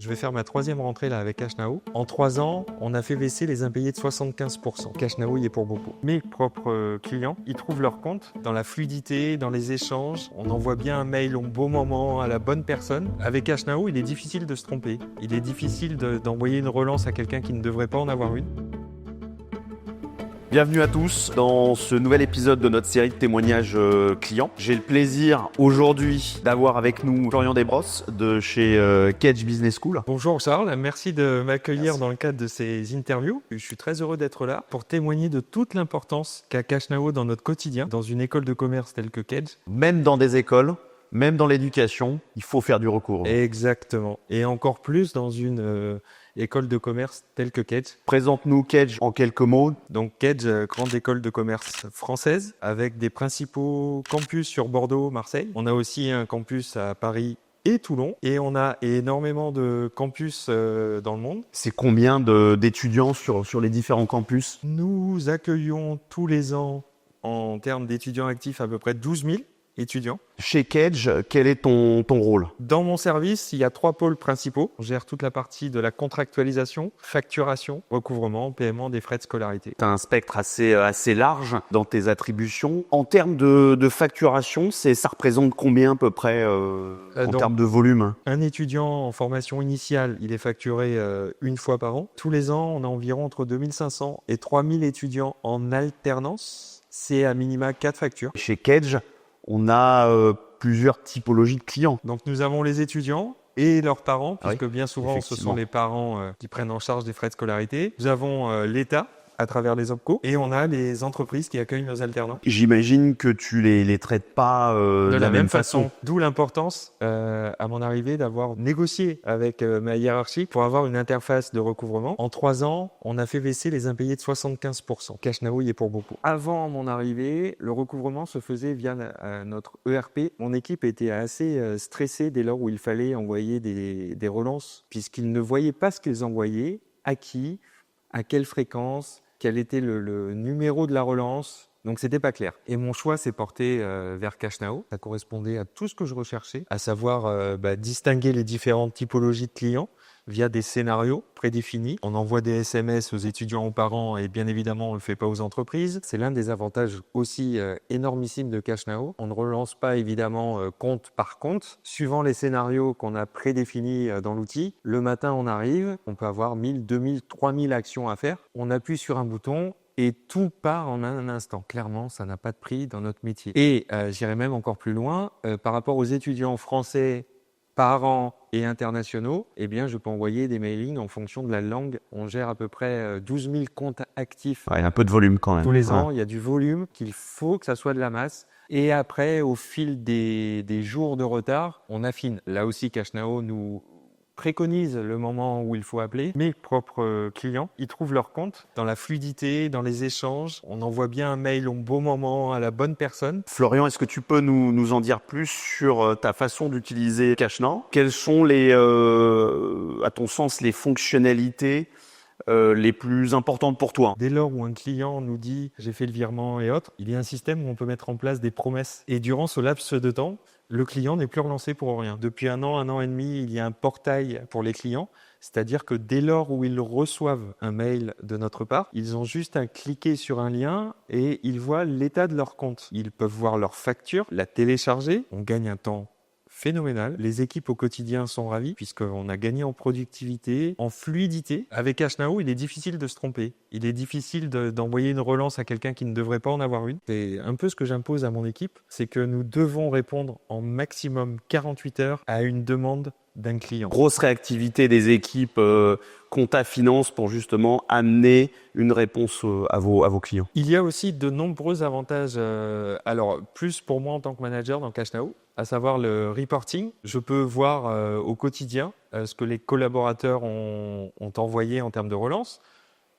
Je vais faire ma troisième rentrée là avec CashNow. En 3 ans, on a fait baisser les impayés de 75%. CashNow y est pour beaucoup. Mes propres clients, ils trouvent leur compte dans la fluidité, dans les échanges. On envoie bien un mail au bon moment à la bonne personne. Avec CashNow, il est difficile de se tromper. Il est difficile d'envoyer une relance à quelqu'un qui ne devrait pas en avoir une. Bienvenue à tous dans ce nouvel épisode de notre série de témoignages clients. J'ai le plaisir aujourd'hui d'avoir avec nous Florian Desbrosses de chez Kedge Business School. Bonjour Charles, merci de m'accueillir dans le cadre de ces interviews. Je suis très heureux d'être là pour témoigner de toute l'importance qu'a CashNow dans notre quotidien, dans une école de commerce telle que Kedge. Même dans des écoles, même dans l'éducation, il faut faire du recours. Exactement. Et encore plus dans une école de commerce telle que Kedge. Présente-nous Kedge en quelques mots. Donc Kedge, grande école de commerce française, avec des principaux campus sur Bordeaux, Marseille. On a aussi un campus à Paris et Toulon. Et on a énormément de campus dans le monde. C'est combien d'étudiants sur les différents campus? Nous accueillons tous les ans, en termes d'étudiants actifs, à peu près 12 000 étudiants. Chez Kedge, quel est ton rôle? Dans mon service, il y a 3 pôles principaux. On gère toute la partie de la contractualisation, facturation, recouvrement, paiement des frais de scolarité. Tu as un spectre assez large dans tes attributions. En termes de facturation, ça représente combien à peu près en termes de volume? Un étudiant en formation initiale, il est facturé une fois par an. Tous les ans, on a environ entre 2500 et 3000 étudiants en alternance. C'est à minima 4 factures. Chez Kedge, on a plusieurs typologies de clients. Donc nous avons les étudiants et leurs parents, puisque bien souvent ce sont les parents qui prennent en charge des frais de scolarité. Nous avons l'État à travers les OPCO et on a les entreprises qui accueillent nos alternants. J'imagine que tu les traites pas de la même façon. D'où l'importance à mon arrivée d'avoir négocié avec ma hiérarchie pour avoir une interface de recouvrement. En 3 ans, on a fait baisser les impayés de 75%. CashNow y est pour beaucoup. Avant mon arrivée, le recouvrement se faisait via notre ERP. Mon équipe était assez stressée dès lors où il fallait envoyer des relances, puisqu'ils ne voyaient pas ce qu'ils envoyaient, à qui, à quelle fréquence, quel était le numéro de la relance. Donc c'était pas clair. Et mon choix s'est porté vers CashNow. Ça correspondait à tout ce que je recherchais, à savoir distinguer les différentes typologies de clients via des scénarios prédéfinis. On envoie des SMS aux étudiants, aux parents et bien évidemment on ne le fait pas aux entreprises. C'est l'un des avantages aussi énormissimes de CashNow. On ne relance pas évidemment compte par compte. Suivant les scénarios qu'on a prédéfinis dans l'outil, le matin on arrive, on peut avoir 1000, 2000, 3000 actions à faire. On appuie sur un bouton et tout part en un instant. Clairement, ça n'a pas de prix dans notre métier. Et j'irai même encore plus loin, par rapport aux étudiants français, parents et internationaux, eh bien, je peux envoyer des mailings en fonction de la langue. On gère à peu près 12 000 comptes actifs. Il y a un peu de volume quand même. Tous les ans, il y a du volume qu'il faut que ça soit de la masse. Et après, au fil des jours de retard, on affine. Là aussi, CashNow nous préconise le moment où il faut appeler. Mes propres clients, ils trouvent leur compte dans la fluidité, dans les échanges. On envoie bien un mail au bon moment à la bonne personne. Florian, est-ce que tu peux nous en dire plus sur ta façon d'utiliser CashNow? Quelles sont à ton sens, les fonctionnalités les plus importantes pour toi? Dès lors où un client nous dit « j'ai fait le virement » et autres, il y a un système où on peut mettre en place des promesses. Et durant ce laps de temps, le client n'est plus relancé pour rien. Depuis un an et demi, il y a un portail pour les clients. C'est-à-dire que dès lors où ils reçoivent un mail de notre part, ils ont juste à cliquer sur un lien et ils voient l'état de leur compte. Ils peuvent voir leur facture, la télécharger. On gagne un temps phénoménal. Les équipes au quotidien sont ravies puisqu'on a gagné en productivité, en fluidité. Avec CashNow, il est difficile de se tromper. Il est difficile d'envoyer une relance à quelqu'un qui ne devrait pas en avoir une. C'est un peu ce que j'impose à mon équipe, c'est que nous devons répondre en maximum 48 heures à une demande d'un client. Grosse réactivité des équipes compta finance pour justement amener une réponse à vos clients. Il y a aussi de nombreux avantages, alors plus pour moi en tant que manager dans CashNow, à savoir le reporting. Je peux voir au quotidien ce que les collaborateurs ont envoyé en termes de relance,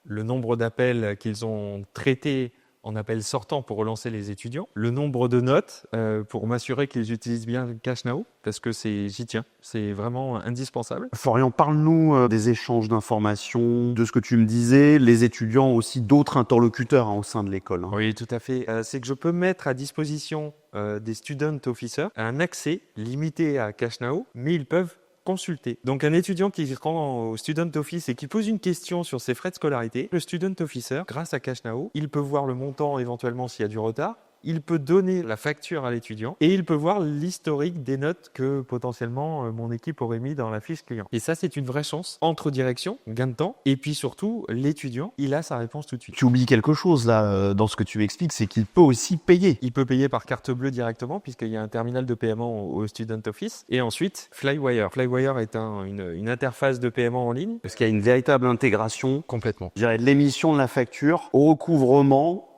le nombre d'appels qu'ils ont traités en appel sortant pour relancer les étudiants, le nombre de notes pour m'assurer qu'ils utilisent bien CashNow, parce que j'y tiens, c'est vraiment indispensable. Florian, parle-nous des échanges d'informations, de ce que tu me disais, les étudiants ont aussi d'autres interlocuteurs au sein de l'école. Oui, tout à fait. C'est que je peux mettre à disposition des student officers un accès limité à CashNow, mais ils peuvent consulter. Donc un étudiant qui se rend au Student Office et qui pose une question sur ses frais de scolarité, le Student Officer, grâce à CashNow, il peut voir le montant éventuellement s'il y a du retard, il peut donner la facture à l'étudiant et il peut voir l'historique des notes que potentiellement mon équipe aurait mis dans la fiche client. Et ça, c'est une vraie chance entre directions, gain de temps, et puis surtout, l'étudiant, il a sa réponse tout de suite. Tu oublies quelque chose là dans ce que tu expliques, c'est qu'il peut aussi payer. Il peut payer par carte bleue directement puisqu'il y a un terminal de paiement au Student Office. Et ensuite, Flywire. Flywire est une interface de paiement en ligne. Parce qu'il y a une véritable intégration, Complètement. je dirais, de l'émission de la facture au recouvrement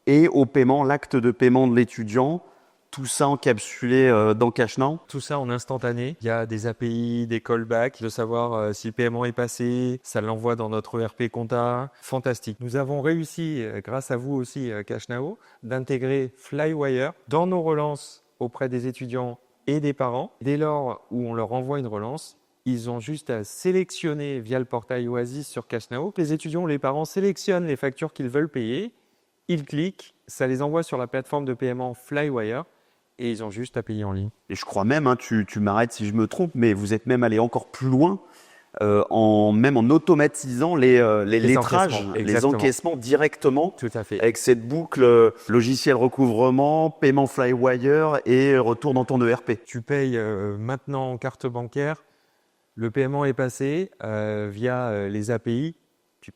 et au paiement, l'acte de paiement de l'étudiant, tout ça encapsulé dans CashNow. Tout ça en instantané. Il y a des API, des callbacks, de savoir si le paiement est passé, ça l'envoie dans notre ERP compta. Fantastique. Nous avons réussi, grâce à vous aussi, CashNow, d'intégrer Flywire dans nos relances auprès des étudiants et des parents. Dès lors où on leur envoie une relance, ils ont juste à sélectionner via le portail Oasis sur CashNow. Les étudiants ou les parents sélectionnent les factures qu'ils veulent payer. Ils cliquent, ça les envoie sur la plateforme de paiement Flywire et ils ont juste à payer en ligne. Et je crois même, tu m'arrêtes si je me trompe, mais vous êtes même allé encore plus loin même en automatisant les lettrages, encaissements, les exactement. encaissements directement Tout à fait. avec cette boucle logiciel recouvrement, paiement Flywire et retour dans ton ERP. Tu payes maintenant en carte bancaire, le paiement est passé via les API,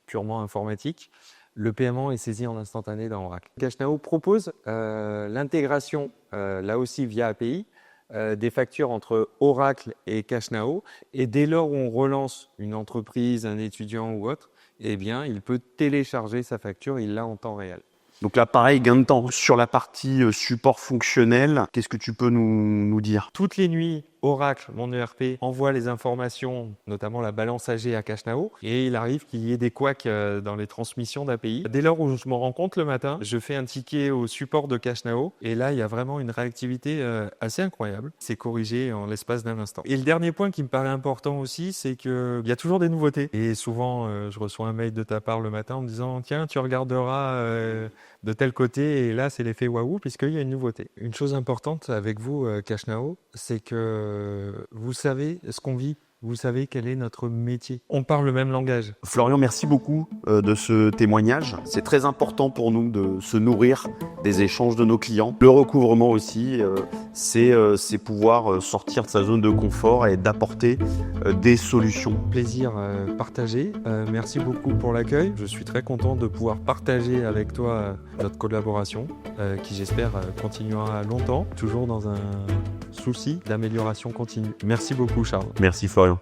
purement informatiques. Le paiement est saisi en instantané dans Oracle. CashNow propose l'intégration, là aussi via API, des factures entre Oracle et CashNow. Et dès lors où on relance une entreprise, un étudiant ou autre, eh bien, il peut télécharger sa facture, il l'a en temps réel. Donc là, pareil, gain de temps. Sur la partie support fonctionnel, qu'est-ce que tu peux nous dire? Toutes les nuits, Oracle, mon ERP, envoie les informations, notamment la balance AG à CashNow, et il arrive qu'il y ait des couacs dans les transmissions d'API. Dès lors où je m'en rends compte le matin, je fais un ticket au support de CashNow, et là, il y a vraiment une réactivité assez incroyable. C'est corrigé en l'espace d'un instant. Et le dernier point qui me paraît important aussi, c'est qu'il y a toujours des nouveautés. Et souvent, je reçois un mail de ta part le matin en me disant « Tiens, tu regarderas de tel côté, et là, c'est l'effet waouh, puisqu'il y a une nouveauté. » Une chose importante avec vous, CashNow, c'est que vous savez ce qu'on vit, vous savez quel est notre métier. On parle le même langage. Florian, merci beaucoup de ce témoignage. C'est très important pour nous de se nourrir des échanges de nos clients. Le recouvrement aussi, c'est pouvoir sortir de sa zone de confort et d'apporter des solutions. Plaisir partagé. Merci beaucoup pour l'accueil. Je suis très content de pouvoir partager avec toi notre collaboration qui j'espère continuera longtemps, toujours dans un souci d'amélioration continue. Merci beaucoup Charles. Merci Florian.